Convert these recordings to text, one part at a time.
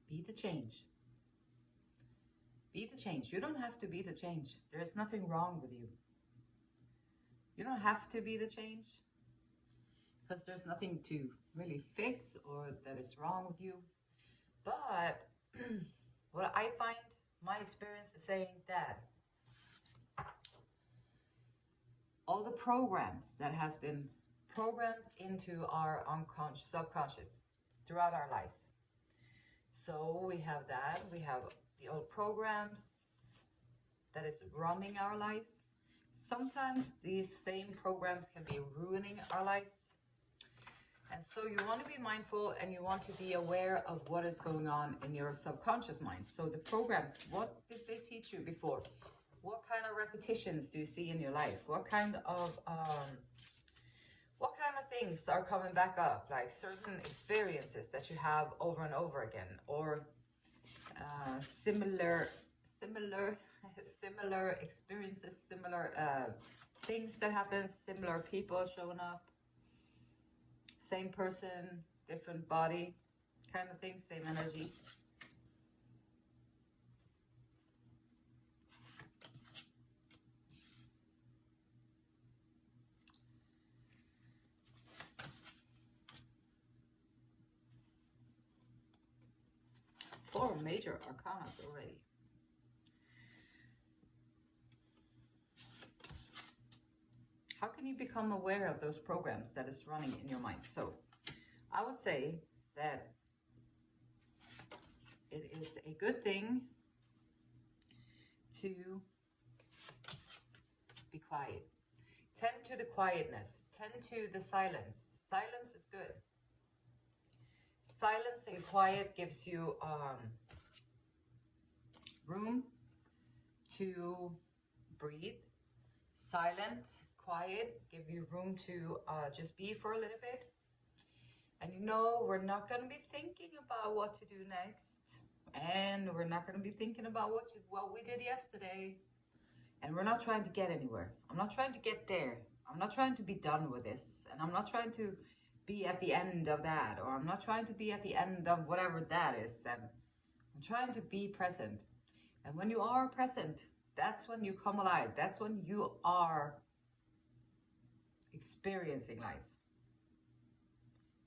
Be the change. Be the change. You don't have to be the change. There is nothing wrong with you. You don't have to be the change because there's nothing to really fix or that is wrong with you. But what I find, my experience is saying that all the programs that has been programmed into our unconscious, subconscious throughout our lives. So we have that, we have the old programs that is running our life. Sometimes these same programs can be ruining our lives. And so you want to be mindful and you want to be aware of what is going on in your subconscious mind. So the programs, what did they teach you before? What kind of repetitions do you see in your life? What kind of things are coming back up? Like certain experiences that you have over and over again, or similar experiences, similar things that happen, similar people showing up, same person, different body, kind of thing, same energy. Four major arcana already. How can you become aware of those programs that is running in your mind? So I would say that it is a good thing to be quiet. Tend to the quietness. Tend to the silence. Silence is good. Silence and quiet gives you room to breathe. Silent, quiet, give you room to just be for a little bit. And you know, we're not going to be thinking about what to do next. And we're not going to be thinking about what we did yesterday. And we're not trying to get anywhere. I'm not trying to get there. I'm not trying to be done with this. And I'm not trying to be at the end of that. Or I'm not trying to be at the end of whatever that is. And I'm trying to be present. And when you are present, that's when you come alive. That's when you are experiencing life.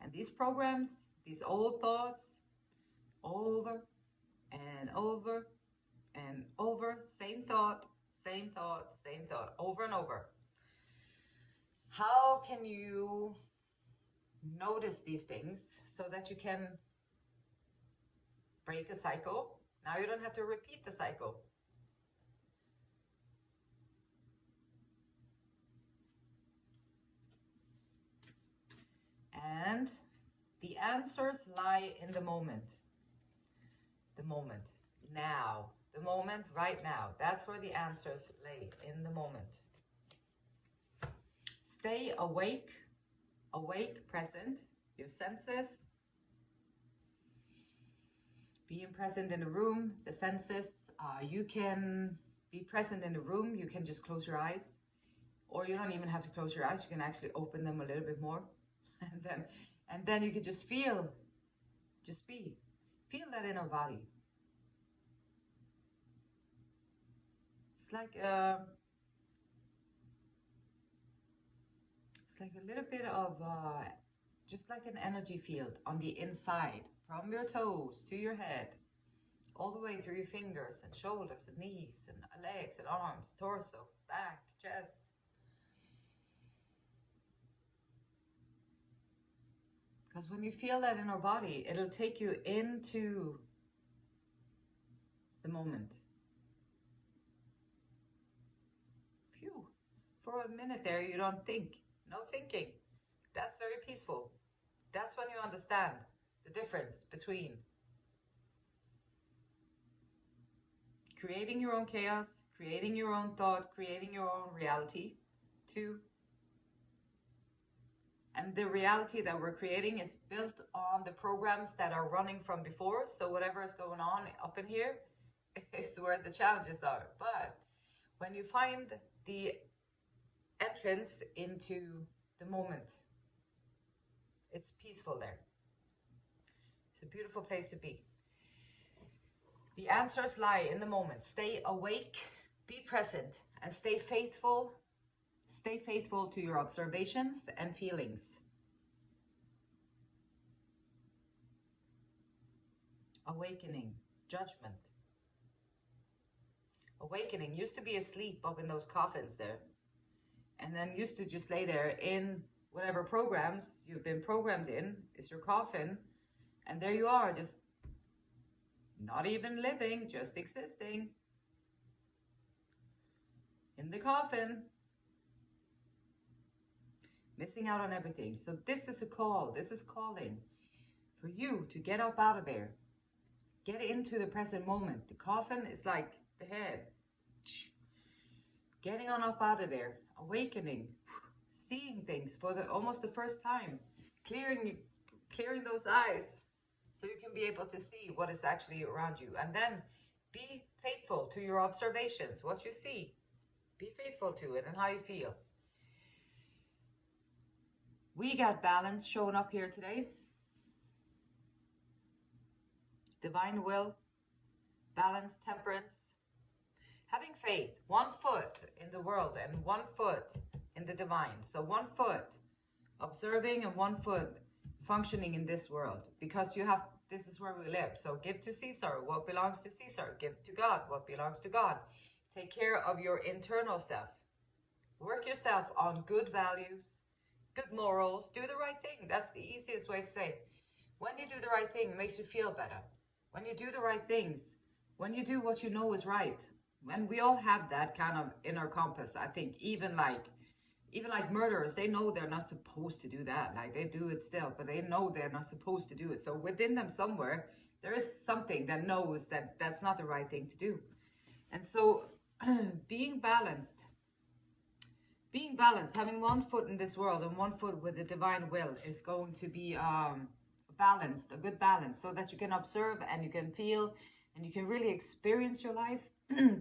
And these programs, these old thoughts, over and over and over, same thought, same thought, same thought, over and over. How can you notice these things so that you can break a cycle? Now you don't have to repeat the cycle. And the answers lie in the moment. The moment. Now. The moment right now. That's where the answers lay, in the moment. Stay awake. Awake, present. Your senses. Being present in the room, the senses. You can be present in the room. You can just close your eyes. Or you don't even have to close your eyes. You can actually open them a little bit more. And then you can just feel, just be. Feel that inner body. It's like a little bit of just like an energy field on the inside, from your toes to your head, all the way through your fingers and shoulders and knees and legs and arms, torso, back, chest. Because when you feel that in our body, it'll take you into the moment. Phew. For a minute there, you don't think. No thinking. That's very peaceful. That's when you understand the difference between creating your own chaos, creating your own thought, creating your own reality, and the reality that we're creating is built on the programs that are running from before. So whatever is going on up in here is where the challenges are. But when you find the entrance into the moment, it's peaceful there. It's a beautiful place to be. The answers lie in the moment. Stay awake, be present, and stay faithful. Stay faithful to your observations and feelings. Awakening, judgment. Awakening used to be asleep up in those coffins there. And then used to just lay there in whatever programs you've been programmed in. Is your coffin. And there you are, just not even living, just existing. In the coffin. Missing out on everything. So this is a call. This is calling for you to get up out of there. Get into the present moment. The coffin is like the head. Getting on up out of there. Awakening. Seeing things for almost the first time. Clearing those eyes so you can be able to see what is actually around you. And then be faithful to your observations. What you see. Be faithful to it and how you feel. We got balance showing up here today. Divine will, balance, temperance. Having faith, 1 foot in the world and 1 foot in the divine. So 1 foot observing and 1 foot functioning in this world. Because this is where we live. So give to Caesar what belongs to Caesar. Give to God what belongs to God. Take care of your internal self. Work yourself on good values, good morals. Do the right thing. That's the easiest way to say. When you do the right thing, it makes you feel better. When you do the right things, when you do what you know is right. And we all have that kind of inner compass, I think. Even like murderers, they know they're not supposed to do that. Like they do it still, but they know they're not supposed to do it. So within them somewhere, there is something that knows that that's not the right thing to do. And so being balanced, having 1 foot in this world and 1 foot with the divine will is going to be balanced, a good balance, so that you can observe and you can feel and you can really experience your life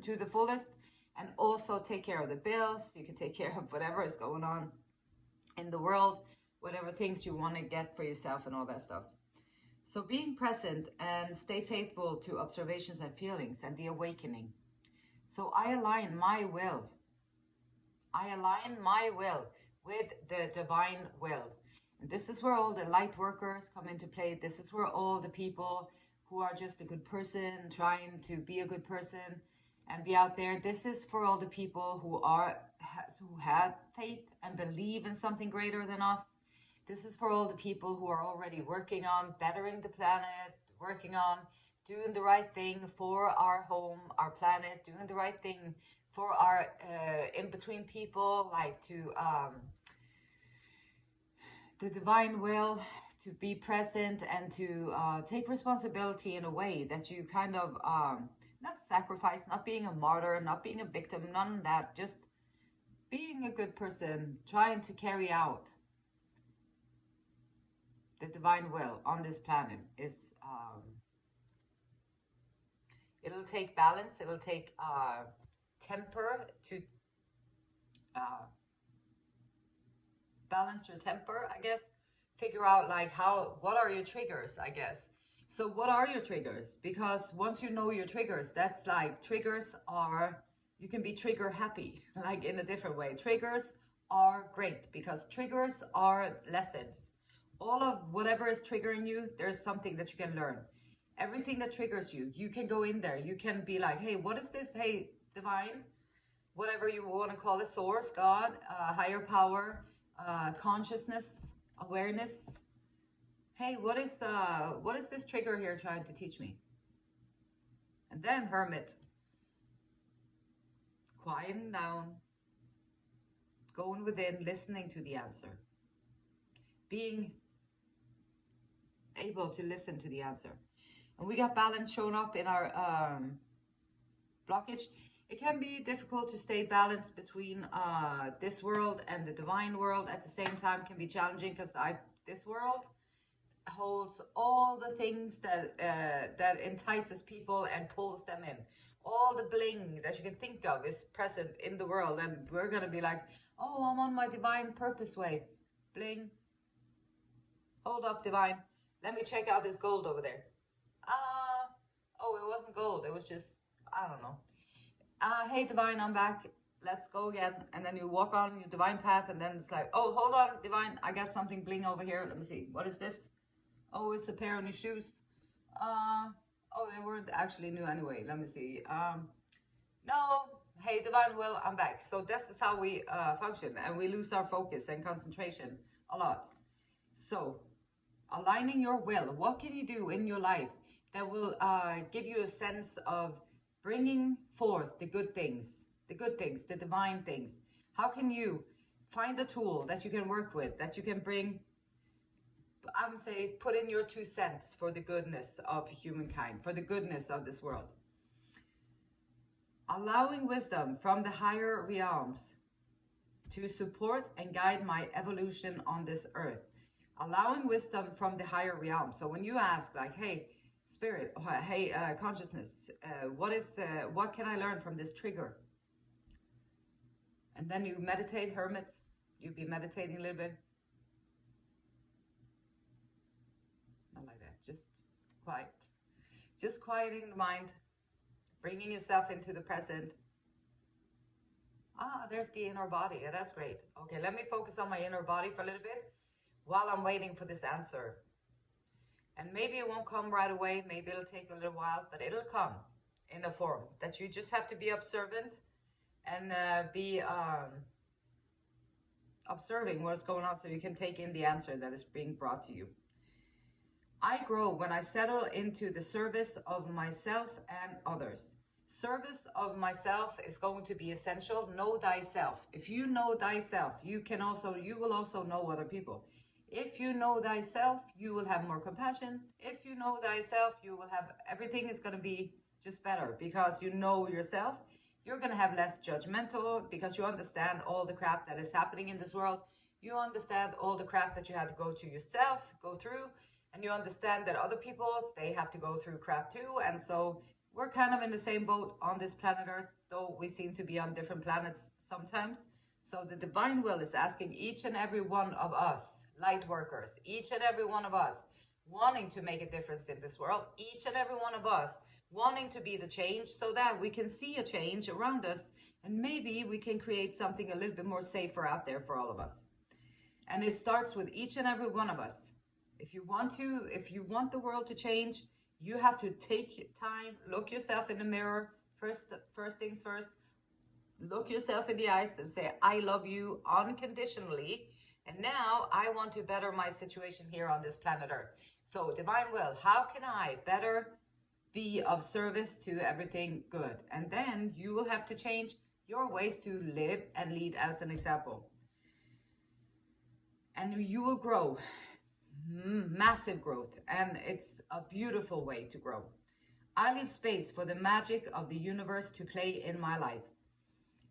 to the fullest, and also take care of the bills. You can take care of whatever is going on in the world, whatever things you want to get for yourself and all that stuff. So being present and stay faithful to observations and feelings and the awakening. So I align my will. I align my will with the divine will. And this is where all the light workers come into play. This is where all the people who are just a good person, trying to be a good person and be out there. This is for all the people who have faith and believe in something greater than us. This is for all the people who are already working on bettering the planet, working on doing the right thing for our home, our planet, doing the right thing for our in-between people, like to the divine will, to be present and to take responsibility in a way that you kind of not sacrifice, not being a martyr, not being a victim, none of that, just being a good person, trying to carry out the divine will on this planet is it'll take balance, it'll take temper to balance your temper, I guess. Figure out like what are your triggers, I guess. So what are your triggers? Because once you know your triggers, that's like triggers are, you can be trigger happy, like in a different way. Triggers are great because triggers are lessons. All of whatever is triggering you, there's something that you can learn. Everything that triggers you, you can go in there. You can be like, hey, what is this? Hey, divine, whatever you want to call it, source, God, higher power, consciousness, awareness. Hey, what is this trigger here trying to teach me? And then hermit, quieting down, going within, listening to the answer, being able to listen to the answer. And we got balance showing up in our blockage. It can be difficult to stay balanced between this world and the divine world at the same time. Can be challenging because this world holds all the things that entices people and pulls them in. All the bling that you can think of is present in the world, and we're gonna be like, oh, I'm on my divine purpose way. Bling. Hold up, divine. Let me check out this gold over there. Oh, it wasn't gold. It was just, I don't know. Hey, divine, I'm back. Let's go again. And then you walk on your divine path, and then it's like, oh, hold on, divine, I got something bling over here. Let me see. What is this? Oh, it's a pair of new shoes. Oh, they weren't actually new anyway. Let me see. No, hey, divine will, I'm back. So this is how we function, and we lose our focus and concentration a lot. So aligning your will, what can you do in your life that will give you a sense of bringing forth the good things, the divine things? How can you find a tool that you can work with, that you can bring, I would say, put in your 2 cents for the goodness of humankind, for the goodness of this world? Allowing wisdom from the higher realms to support and guide my evolution on this earth. Allowing wisdom from the higher realms. So when you ask, like, hey, spirit, hey, consciousness, what can I learn from this trigger? And then you meditate, hermits. You be meditating a little bit. Not like that, just quiet. Just quieting the mind, bringing yourself into the present. There's the inner body. Yeah, that's great. Okay, let me focus on my inner body for a little bit while I'm waiting for this answer. And maybe it won't come right away. Maybe it'll take a little while, but it'll come in a form that you just have to be observant and be observing what's going on so you can take in the answer that is being brought to you. I grow when I settle into the service of myself and others. Service of myself is going to be essential. Know thyself. If you know thyself, you will also know other people. If you know thyself, you will have more compassion. If you know thyself, you will have, everything is going to be just better because you know yourself. You're going to have less judgmental because you understand all the crap that is happening in this world. You understand all the crap that you had to go through, and you understand that other people, they have to go through crap too. And so we're kind of in the same boat on this planet Earth, though we seem to be on different planets sometimes. So the divine will is asking each and every one of us, light workers, each and every one of us wanting to make a difference in this world, each and every one of us wanting to be the change so that we can see a change around us, and maybe we can create something a little bit more safer out there for all of us. And it starts with each and every one of us. If you want the world to change, you have to take time, look yourself in the mirror, first things first, look yourself in the eyes and say, I love you unconditionally. And now I want to better my situation here on this planet Earth. So divine will, how can I better be of service to everything good? And then you will have to change your ways to live and lead as an example. And you will grow, massive growth. And it's a beautiful way to grow. I leave space for the magic of the universe to play in my life.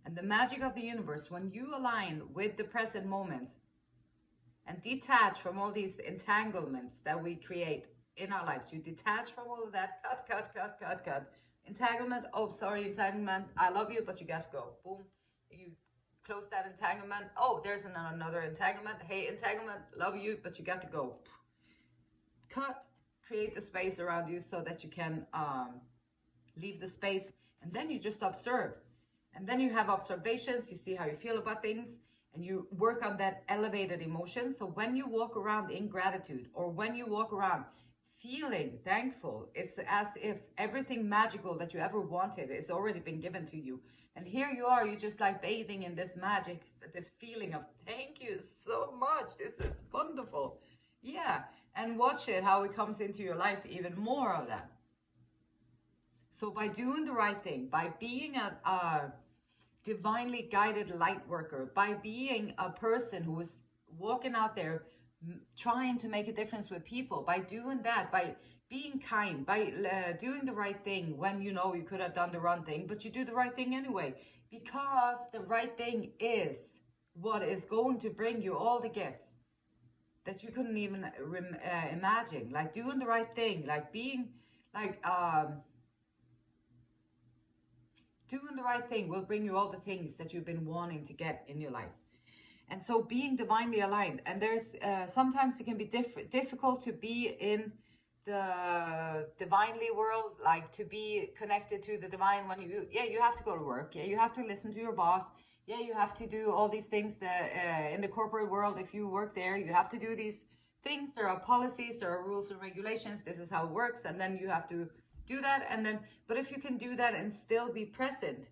And the magic of the universe, when you align with the present moment and detach from all these entanglements that we create in our lives, you detach from all of that, cut. Entanglement, oh, sorry, entanglement, I love you, but you got to go. Boom. You close that entanglement. Oh, there's another entanglement. Hey, entanglement, love you, but you got to go. Cut, create the space around you so that you can leave the space, and then you just observe. And then you have observations, you see how you feel about things, and you work on that elevated emotion. So when you walk around in gratitude, or when you walk around feeling thankful, it's as if everything magical that you ever wanted has already been given to you. And here you are, you're just like bathing in this magic, this feeling of thank you so much. This is wonderful. Yeah. And watch it, how it comes into your life, even more of that. So by doing the right thing, by being a divinely guided light worker, by being a person who is walking out there trying to make a difference with people, by doing that, by being kind, by doing the right thing when you know you could have done the wrong thing, but you do the right thing anyway, because the right thing is what is going to bring you all the gifts that you couldn't even imagine. Like doing the right thing, like being like doing the right thing will bring you all the things that you've been wanting to get in your life. And so being divinely aligned, and there's sometimes it can be difficult to be in the divinely world, like to be connected to the divine, when you have to go to work, you have to listen to your boss, you have to do all these things that, in the corporate world, if you work there, you have to do these things. There are policies, there are rules and regulations, this is how it works, and then you have to do that. And then, but if you can do that and still be present,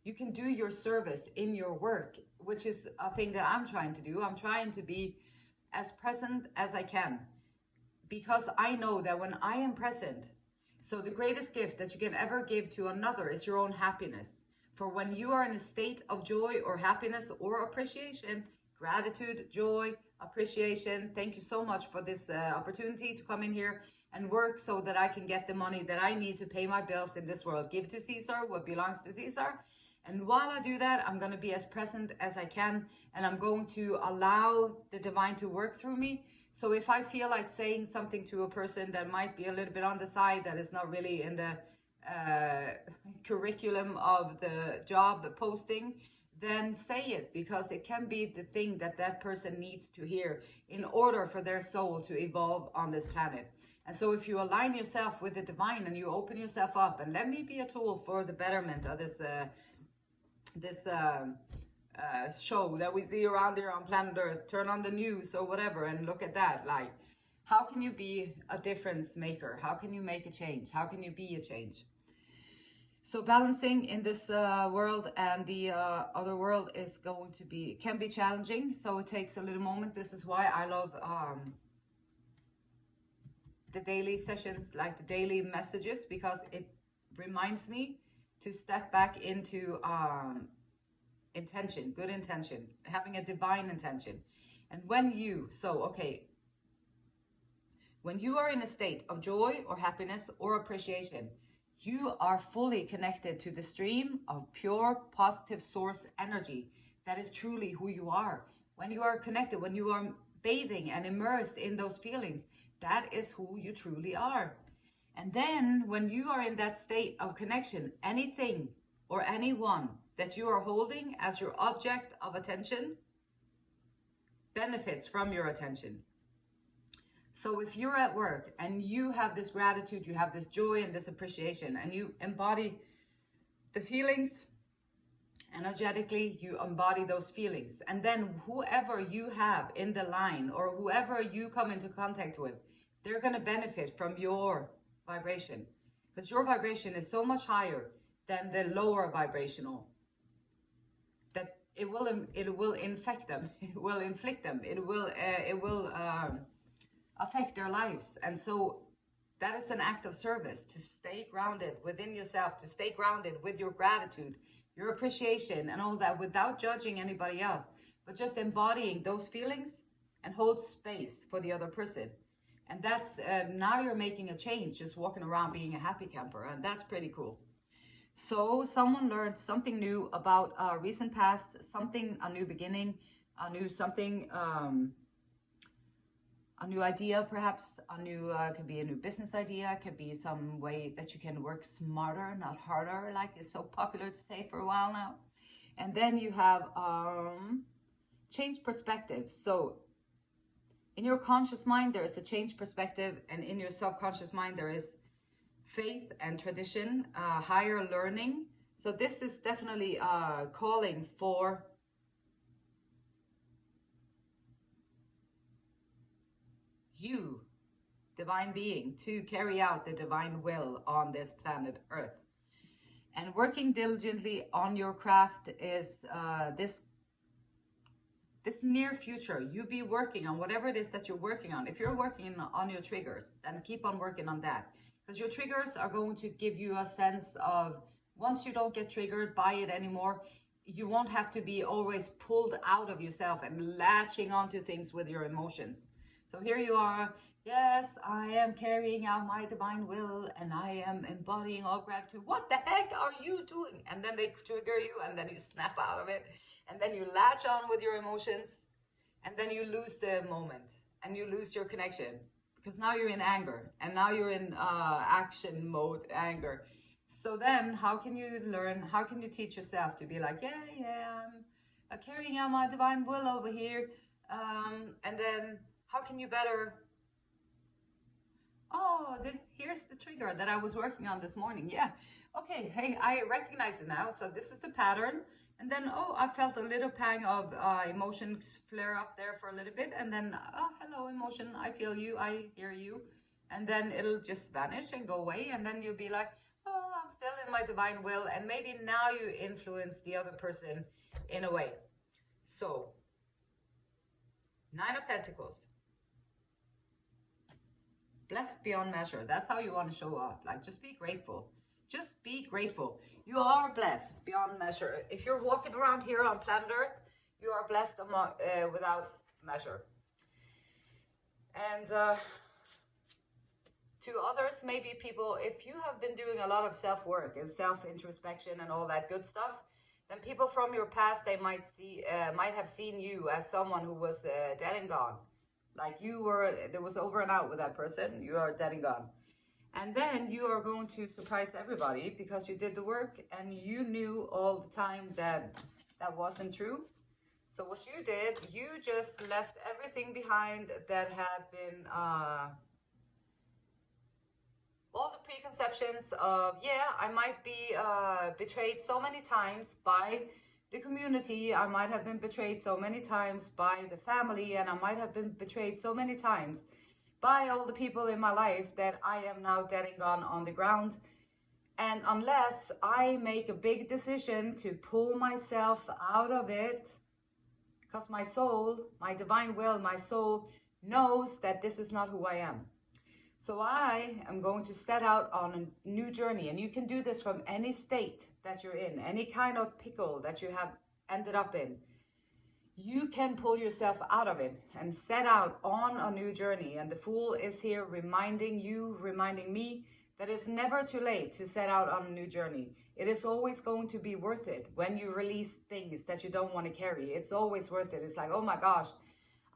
you can do your service in your work, which is a thing that I'm trying to do. I'm trying to be as present as I can, because I know that when I am present, so the greatest gift that you can ever give to another is your own happiness. For when you are in a state of joy or happiness or appreciation, gratitude, joy, appreciation, thank you so much for this opportunity to come in here and work so that I can get the money that I need to pay my bills in this world. Give to Caesar what belongs to Caesar. And while I do that, I'm going to be as present as I can, and I'm going to allow the divine to work through me. So if I feel like saying something to a person that might be a little bit on the side, that is not really in the curriculum of the job posting, then say it, because it can be the thing that that person needs to hear in order for their soul to evolve on this planet. And so if you align yourself with the divine and you open yourself up, and let me be a tool for the betterment of this show that we see around here on planet Earth, turn on the news or whatever and look at that. Like, how can you be a difference maker? How can you make a change? How can you be a change? So balancing in this world and the other world is going to be, can be challenging. So it takes a little moment. This is why I love the daily sessions, like the daily messages, because it reminds me to step back into intention, good intention, having a divine intention. And when you, when you are in a state of joy or happiness or appreciation, you are fully connected to the stream of pure, positive source energy. That is truly who you are. When you are connected, when you are bathing and immersed in those feelings, that is who you truly are. And then when you are in that state of connection, anything or anyone that you are holding as your object of attention benefits from your attention. So if you're at work and you have this gratitude, you have this joy and this appreciation, and you embody the feelings energetically, you embody those feelings. And then whoever you have in the line or whoever you come into contact with, they're going to benefit from your vibration, because your vibration is so much higher than the lower vibrational that it will infect them, it will inflict them, it will affect their lives. And so that is an act of service, to stay grounded within yourself, to stay grounded with your gratitude, your appreciation and all that, without judging anybody else, but just embodying those feelings and hold space for the other person. And that's now you're making a change, just walking around being a happy camper, and that's pretty cool. So someone learned something new about a recent past, a new beginning, a new something, a new idea, perhaps a new, could be a new business idea, could be some way that you can work smarter, not harder, like it's so popular to say for a while now. And then you have change perspective. So in your conscious mind, there is a change perspective, and in your subconscious mind, there is faith and tradition, higher learning. So this is definitely calling for you, divine being, to carry out the divine will on this planet Earth. And working diligently on your craft is this near future. You be working on whatever it is that you're working on. If you're working on your triggers, then keep on working on that, because your triggers are going to give you a sense of, once you don't get triggered by it anymore, you won't have to be always pulled out of yourself and latching onto things with your emotions. So here you are, yes, I am carrying out my divine will and I am embodying all gratitude. What the heck are you doing? And then they trigger you, and then you snap out of it, and then you latch on with your emotions, and then you lose the moment and you lose your connection, because now you're in anger, and now you're in action mode, anger. So then how can you learn, how can you teach yourself to be like, I'm carrying out my divine will over here, and then how can you better Oh, here's the trigger that I was working on this morning. Yeah. Okay. Hey, I recognize it now. So this is the pattern. And then, oh, I felt a little pang of emotions flare up there for a little bit. And then, oh, hello, emotion. I feel you. I hear you. And then it'll just vanish and go away. And then you'll be like, oh, I'm still in my divine will. And maybe now you influence the other person in a way. So, Nine of Pentacles. Blessed beyond measure. That's how you want to show up. Like, just be grateful. Just be grateful. You are blessed beyond measure. If you're walking around here on planet Earth, you are blessed without measure. And to others, maybe people, if you have been doing a lot of self-work and self-introspection and all that good stuff, then people from your past, they might have seen you as someone who was dead and gone. Like there was over and out with that person. You are dead and gone. And then you are going to surprise everybody because you did the work and you knew all the time that that wasn't true. So what you did, you just left everything behind that had been all the preconceptions of, yeah, I might be betrayed so many times by the community, I might have been betrayed so many times by the family, and I might have been betrayed so many times by all the people in my life that I am now dead and gone on the ground. And unless I make a big decision to pull myself out of it, because my soul, my divine will, my soul knows that this is not who I am. So I am going to set out on a new journey, and you can do this from any state that you're in, any kind of pickle that you have ended up in. You can pull yourself out of it and set out on a new journey. And the Fool is here reminding you, reminding me that it's never too late to set out on a new journey. It is always going to be worth it when you release things that you don't want to carry. It's always worth it. It's like, oh my gosh,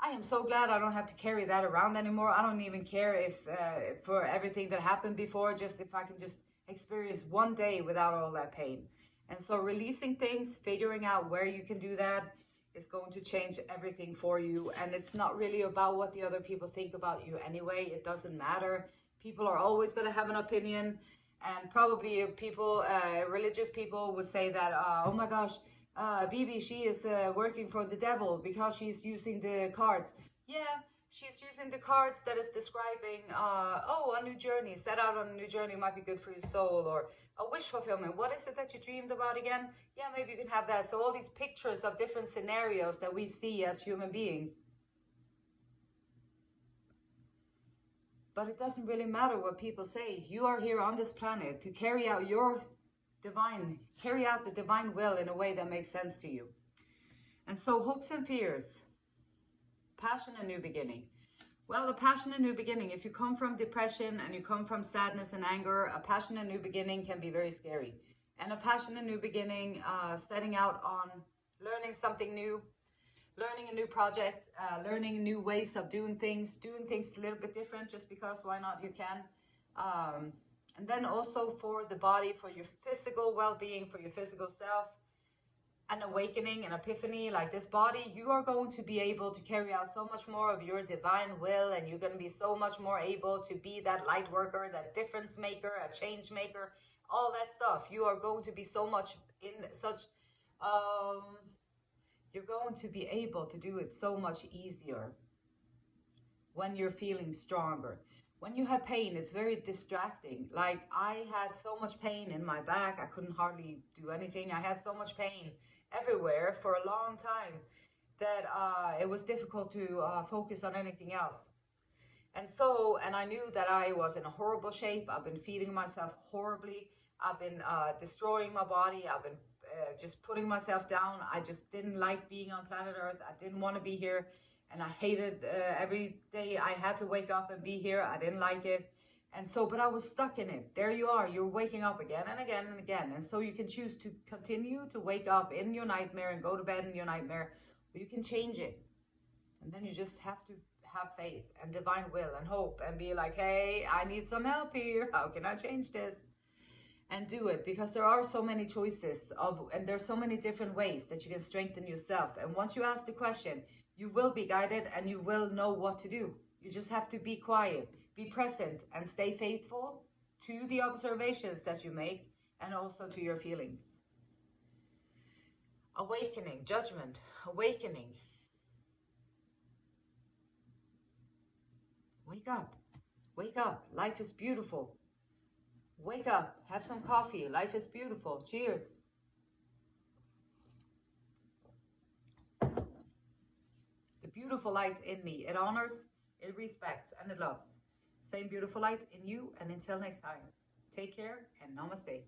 I am so glad I don't have to carry that around anymore. I don't even care if for everything that happened before, just if I can just experience one day without all that pain. And so releasing things, figuring out where you can do that is going to change everything for you. And it's not really about what the other people think about you anyway. It doesn't matter. People are always going to have an opinion. And probably people, religious people would say that, oh my gosh, Bibi, she is working for the devil because she's using the cards. Yeah, she's using the cards that is describing, oh, a new journey. Set out on a new journey might be good for your soul, or a wish fulfillment. What is it that you dreamed about again? Yeah, maybe you can have that. So all these pictures of different scenarios that we see as human beings. But it doesn't really matter what people say. You are here on this planet to carry out the divine will in a way that makes sense to you. And so hopes and fears, passion and new beginning. Well, a passion and new beginning, if you come from depression and you come from sadness and anger, a passion and new beginning can be very scary. And a passion and new beginning, setting out on learning something new, learning a new project, learning new ways of doing things a little bit different, just because why not, you can. And then also for the body, for your physical well-being, for your physical self, an awakening, an epiphany, like this body, you are going to be able to carry out so much more of your divine will, and you're going to be so much more able to be that light worker, that difference maker, a change maker, all that stuff. You are going to be so much in such, you're going to be able to do it so much easier when you're feeling stronger. When you have pain, it's very distracting. Like, I had so much pain in my back, I couldn't hardly do anything. I had so much pain everywhere for a long time that it was difficult to focus on anything else. And I knew that I was in a horrible shape. I've been feeding myself horribly. I've been destroying my body. I've been just putting myself down. I just didn't like being on planet Earth. I didn't want to be here. And I hated every day I had to wake up and be here. I didn't like it. And so, but I was stuck in it. There you are. You're waking up again and again and again. And so you can choose to continue to wake up in your nightmare and go to bed in your nightmare. Or you can change it. And then you just have to have faith and divine will and hope and be like, hey, I need some help here. How can I change this? And do it, because there are so many choices and there's so many different ways that you can strengthen yourself. And once you ask the question, you will be guided and you will know what to do. You just have to be quiet. Be present and stay faithful to the observations that you make and also to your feelings. Awakening, judgment, awakening. Wake up, wake up. Life is beautiful. Wake up, have some coffee. Life is beautiful. Cheers. The beautiful light in me, it honors, it respects, and it loves. Same beautiful light in you, and until next time, take care and namaste.